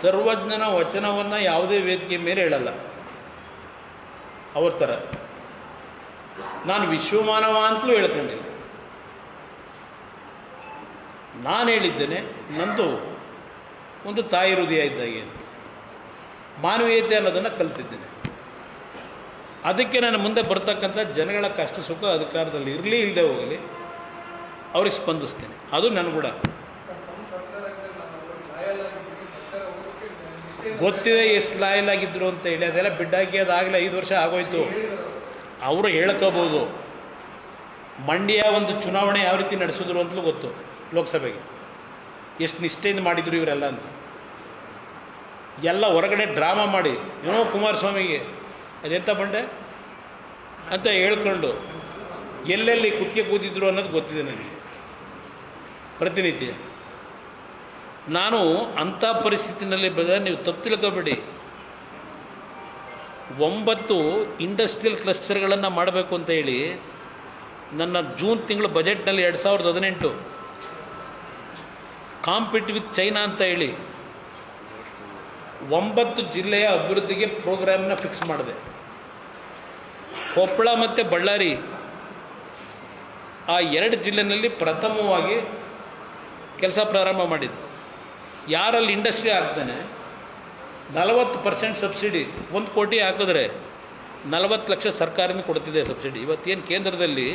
ಸರ್ವಜ್ಞನ ವಚನವನ್ನು ಯಾವುದೇ ವೇದಿಕೆ ಮೇಲೆ ಹೇಳಲ್ಲ. ಅವ್ರ ಥರ ನಾನು ವಿಶ್ವಮಾನವ ಅಂತಲೂ ಹೇಳ್ಕೊಂಡಿಲ್ಲ. ನಾನು ಹೇಳಿದ್ದೇನೆ ನಂದು ಒಂದು ತಾಯಿ ಹೃದಯ ಇದ್ದಾಗೆ ಅಂತ, ಮಾನವೀಯತೆ ಅನ್ನೋದನ್ನು ಕಲ್ತಿದ್ದೇನೆ. ಅದಕ್ಕೆ ನಾನು ಮುಂದೆ ಬರ್ತಕ್ಕಂಥ ಜನಗಳ ಕಷ್ಟ ಸುಖ ಅಧಿಕಾರದಲ್ಲಿ ಇರಲಿ ಇಲ್ಲದೆ ಹೋಗಲಿ ಅವ್ರಿಗೆ ಸ್ಪಂದಿಸ್ತೇನೆ. ಅದು ನನ್ನ ಕೂಡ ಗೊತ್ತಿದೆ ಎಷ್ಟು ಲಾಯಲ್ ಆಗಿದ್ದರು ಅಂತ ಹೇಳಿ. ಅದೆಲ್ಲ ಬಿಡ್ಡಾಕಿ ಅದಾಗಲೇ 5 ವರ್ಷ ಆಗೋಯ್ತು. ಅವರು ಹೇಳ್ಕೋಬೋದು. ಮಂಡ್ಯ ಒಂದು ಚುನಾವಣೆ ಯಾವ ರೀತಿ ನಡೆಸಿದ್ರು ಅಂತಲೂ ಗೊತ್ತು. ಲೋಕಸಭೆಗೆ ಎಷ್ಟು ನಿಷ್ಠೆಯಿಂದ ಮಾಡಿದ್ರು ಇವರೆಲ್ಲ ಅಂತ. ಎಲ್ಲ ಹೊರಗಡೆ ಡ್ರಾಮಾ ಮಾಡಿ ಏನೋ ಕುಮಾರಸ್ವಾಮಿಗೆ ಅದೆಂತ ಬಂಡೆ ಅಂತ ಹೇಳ್ಕೊಂಡು ಎಲ್ಲೆಲ್ಲಿ ಕುತ್ತಿಗೆ ಕೂತಿದ್ರು ಅನ್ನೋದು ಗೊತ್ತಿದೆ ನನಗೆ ಪ್ರತಿನಿತ್ಯ. ನಾನು ಅಂಥ ಪರಿಸ್ಥಿತಿನಲ್ಲಿ ನೀವು ತಪ್ಪು ತಿಳ್ಕೊಬೇಡಿ. 9 ಇಂಡಸ್ಟ್ರಿಯಲ್ ಕ್ಲಸ್ಟರ್ಗಳನ್ನು ಮಾಡಬೇಕು ಅಂತ ಹೇಳಿ ನನ್ನ ಜೂನ್ ತಿಂಗಳು ಬಜೆಟ್ನಲ್ಲಿ 2018 ಕಾಂಪಿಟ್ ವಿತ್ ಚೈನಾ ಅಂತ ಹೇಳಿ 9 ಜಿಲ್ಲೆಯ ಅಭಿವೃದ್ಧಿಗೆ ಪ್ರೋಗ್ರಾಮ್ನ ಫಿಕ್ಸ್ ಮಾಡಿದೆ. ಕೊಪ್ಪಳ ಮತ್ತು ಬಳ್ಳಾರಿ ಆ 2 ಜಿಲ್ಲೆಯಲ್ಲಿ ಪ್ರಥಮವಾಗಿ ಕೆಲಸ ಪ್ರಾರಂಭ ಮಾಡಿದ್ದು. ಯಾರಲ್ಲಿ ಇಂಡಸ್ಟ್ರಿ ಆಗ್ತಾನೆ 40% ಸಬ್ಸಿಡಿ, 1 ಕೋಟಿ ಹಾಕಿದ್ರೆ 40 ಲಕ್ಷ ಸರ್ಕಾರದಿಂದ ಕೊಡ್ತಿದೆ ಸಬ್ಸಿಡಿ. ಇವತ್ತೇನು ಕೇಂದ್ರದಲ್ಲಿ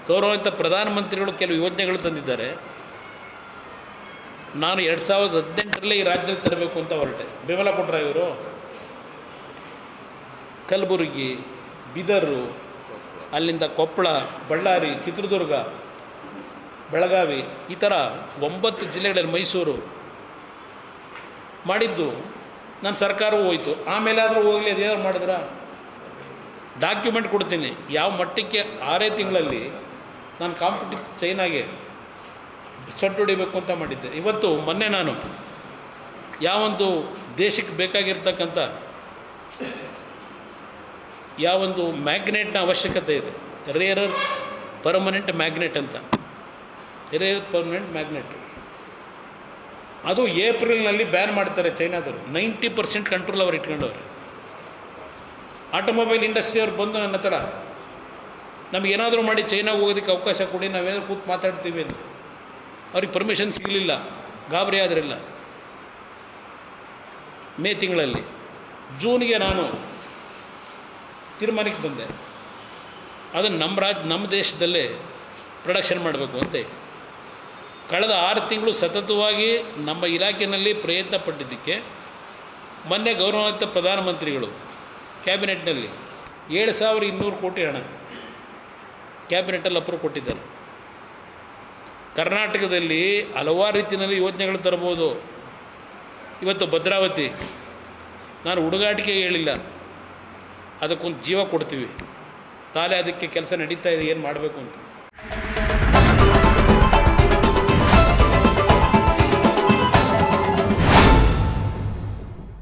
ಗೌರವಾನ್ವಿತ ಪ್ರಧಾನಮಂತ್ರಿಗಳು ಕೆಲವು ಯೋಜನೆಗಳು ತಂದಿದ್ದಾರೆ. ನಾನು 2018 ಈ ರಾಜ್ಯದಲ್ಲಿ ತರಬೇಕು ಅಂತ ಹೊರಟೆ. ಬೆಂಬಲ ಕೊಟ್ಟರೆ ಇವರು ಕಲಬುರಗಿ, ಬೀದರು, ಅಲ್ಲಿಂದ ಕೊಪ್ಪಳ, ಬಳ್ಳಾರಿ, ಚಿತ್ರದುರ್ಗ, ಬೆಳಗಾವಿ, ಈ ಥರ 9 ಜಿಲ್ಲೆಗಳಲ್ಲಿ, ಮೈಸೂರು ಮಾಡಿದ್ದು ನನ್ನ ಸರ್ಕಾರವೂ ಹೋಯಿತು. ಆಮೇಲೆ ಆದರೂ ಹೋಗಲಿ, ಅದೇನಾದ್ರು ಮಾಡಿದ್ರ ಡಾಕ್ಯುಮೆಂಟ್ ಕೊಡ್ತೀನಿ ಯಾವ ಮಟ್ಟಕ್ಕೆ 6 ತಿಂಗಳಲ್ಲಿ ನಾನು ಕಾಂಪಿಟಿವ್ ಚೈನಾಗೆ ಸೊಟ್ಟು ಹೊಡಿಬೇಕು ಅಂತ ಮಾಡಿದ್ದೆ. ಇವತ್ತು ಮೊನ್ನೆ ನಾನು ಯಾವೊಂದು ದೇಶಕ್ಕೆ ಬೇಕಾಗಿರ್ತಕ್ಕಂಥ ಯಾವೊಂದು ಮ್ಯಾಗ್ನೆಟ್ನ ಅವಶ್ಯಕತೆ ಇದೆ, ರೇರರ್ ಪರ್ಮನೆಂಟ್ ಮ್ಯಾಗ್ನೆಟ್ ಅಂತ, ರೇರರ್ ಪರ್ಮನೆಂಟ್ ಮ್ಯಾಗ್ನೆಟ್, ಅದು ಏಪ್ರಿಲ್ನಲ್ಲಿ ಬ್ಯಾನ್ ಮಾಡ್ತಾರೆ ಚೈನಾದವರು. 90% ಕಂಟ್ರೋಲ್ ಅವ್ರು ಇಟ್ಕೊಂಡವ್ರೆ. ಆಟೋಮೊಬೈಲ್ ಇಂಡಸ್ಟ್ರಿ ಅವ್ರು ಬಂದು ನನ್ನ ಹತ್ರ ನಮಗೇನಾದರೂ ಮಾಡಿ ಚೈನಾಗೆ ಹೋಗೋದಕ್ಕೆ ಅವಕಾಶ ಕೊಡಿ, ನಾವೇನಾದ್ರು ಕೂತು ಮಾತಾಡ್ತೀವಿ ಅಂತ. ಅವ್ರಿಗೆ ಪರ್ಮಿಷನ್ ಸಿಗಲಿಲ್ಲ, ಗಾಬರಿ ಆದ್ರಿಲ್ಲ. ಮೇ ತಿಂಗಳಲ್ಲಿ, ಜೂನ್ಗೆ ನಾನು ತೀರ್ಮಾನಕ್ಕೆ ಬಂದೆ ಅದನ್ನು ನಮ್ಮ ದೇಶದಲ್ಲೇ ಪ್ರೊಡಕ್ಷನ್ ಮಾಡಬೇಕು ಅಂತ ಹೇಳಿ. ಕಳೆದ 6 ತಿಂಗಳು ಸತತವಾಗಿ ನಮ್ಮ ಇಲಾಖೆಯಲ್ಲಿ ಪ್ರಯತ್ನ ಪಟ್ಟಿದ್ದಕ್ಕೆ ಮೊನ್ನೆ ಗೌರವಾನ್ವಿತ ಪ್ರಧಾನಮಂತ್ರಿಗಳು ಕ್ಯಾಬಿನೆಟ್ನಲ್ಲಿ 7200 ಕೋಟಿ ಹಣ ಕ್ಯಾಬಿನೆಟಲ್ಲಿ ಅಪ್ರೂವ್ ಕೊಟ್ಟಿದ್ದಾರೆ. ಕರ್ನಾಟಕದಲ್ಲಿ ಹಲವಾರು ರೀತಿಯಲ್ಲಿ ಯೋಜನೆಗಳು ತರ್ಬೋದು. ಇವತ್ತು ಭದ್ರಾವತಿ ನಾನು ಹುಡುಗಾಟಿಕೆ ಹೇಳಿಲ್ಲ, ಅದಕ್ಕೊಂದು ಜೀವ ಕೊಡ್ತೀವಿ. ತಾಲೆ ಅದಕ್ಕೆ ಕೆಲಸ ನಡೀತಾ ಇದೆ, ಏನು ಮಾಡಬೇಕು ಅಂತ.